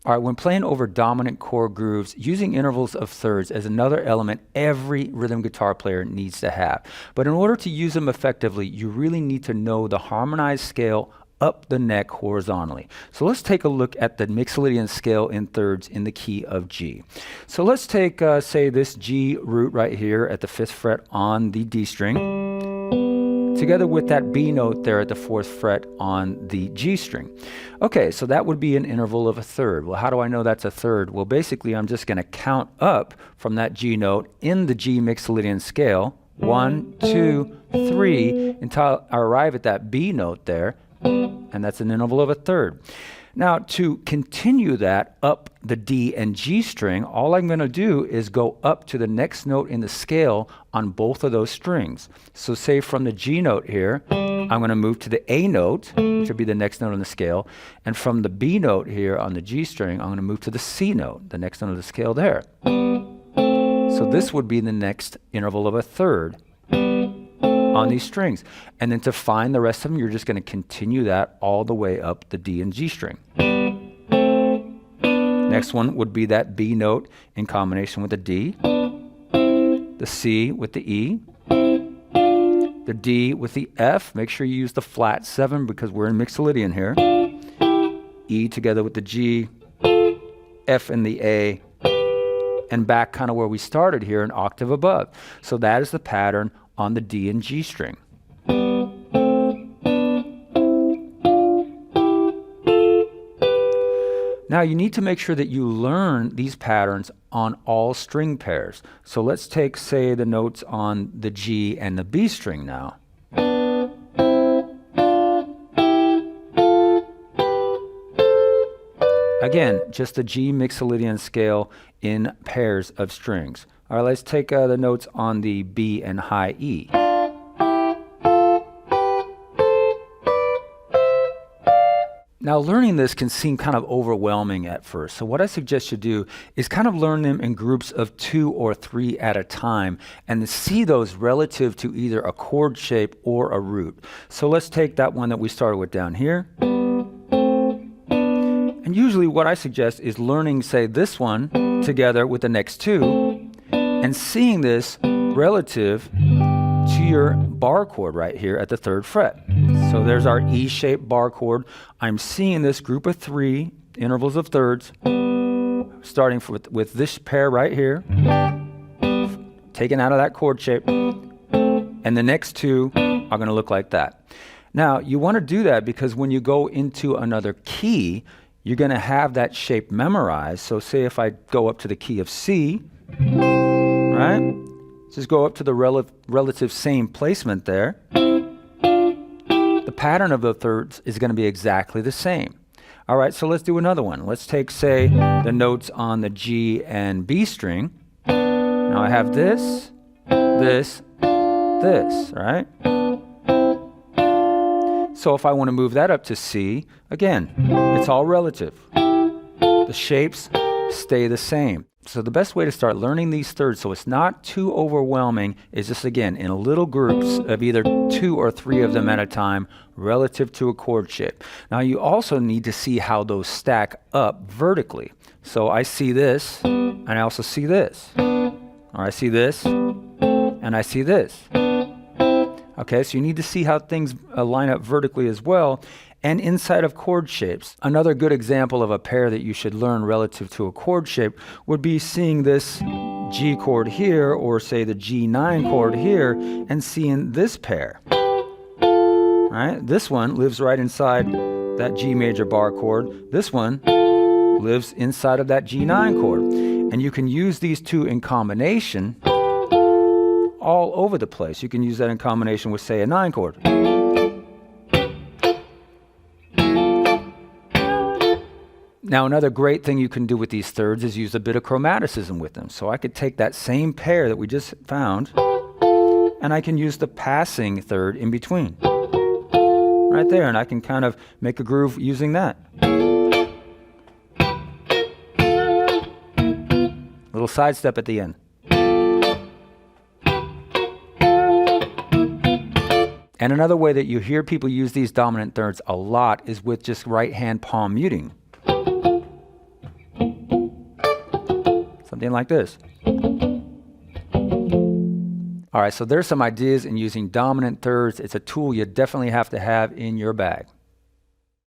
All right, when playing over dominant chord grooves, using intervals of thirds is another element every rhythm guitar player needs to have. But in order to use them effectively, you really need to know the harmonized scale up the neck horizontally. So let's take a look at the Mixolydian scale in thirds in the key of G. So let's take, say, this G root right here at the 5th fret on the D string, together with that B note there at the 4th fret on the G string. Okay, so that would be an interval of a third. Well, how do I know that's a third? Well, basically, I'm just going to count up from that G note in the G Mixolydian scale, 1, 2, 3, until I arrive at that B note there, and that's an interval of a third. Now, to continue that up the D and G string, all I'm going to do is go up to the next note in the scale on both of those strings. So say from the G note here, I'm going to move to the A note, which would be the next note on the scale, and from the B note here on the G string, I'm going to move to the C note, the next note of the scale there. So this would be the next interval of a third on these strings. And then to find the rest of them, you're just going to continue that all the way up the D and G string. Next one would be that B note in combination with the D, the C with the E, the D with the F. Make sure you use the flat 7 because we're in Mixolydian here. E together with the G, F and the A, and back kind of where we started here, an octave above. So that is the pattern on the D and G string. Now you need to make sure that you learn these patterns on all string pairs. So let's take, say, the notes on the G and the B string now. Again, just the G Mixolydian scale in pairs of strings. All right, let's take the notes on the B and high E. Now, learning this can seem kind of overwhelming at first. So what I suggest you do is kind of learn them in groups of 2 or 3 at a time and see those relative to either a chord shape or a root. So let's take that one that we started with down here. And usually what I suggest is learning, say, this one together with the next 2 and seeing this relative to your bar chord right here at the 3rd fret. So there's our E-shaped bar chord. I'm seeing this group of 3 intervals of thirds, starting with this pair right here, taken out of that chord shape, and the next 2 are going to look like that. Now, you want to do that because when you go into another key, you're going to have that shape memorized. So say if I go up to the key of C, right? Just go up to the relative same placement there. The pattern of the thirds is going to be exactly the same. All right, so let's do another one. Let's take, say, the notes on the G and B string. Now I have this, this, this, right? So if I want to move that up to C, again, it's all relative. The shapes stay the same. So the best way to start learning these thirds so it's not too overwhelming is just, again, in little groups of either 2 or 3 of them at a time relative to a chord shape. Now you also need to see how those stack up vertically. So I see this, and I also see this. Or I see this, and I see this. Okay, so you need to see how things line up vertically as well, and inside of chord shapes. Another good example of a pair that you should learn relative to a chord shape would be seeing this G chord here, or say the G9 chord here, and seeing this pair. All right, this one lives right inside that G major bar chord. This one lives inside of that G9 chord. And you can use these 2 in combination all over the place. You can use that in combination with, say, a 9 chord. Now, another great thing you can do with these thirds is use a bit of chromaticism with them. So I could take that same pair that we just found, and I can use the passing third in between. Right there, and I can kind of make a groove using that. Little side step at the end. And another way that you hear people use these dominant thirds a lot is with just right hand palm muting. something like this. All right, so there's some ideas in using dominant thirds. It's a tool you definitely have to have in your bag.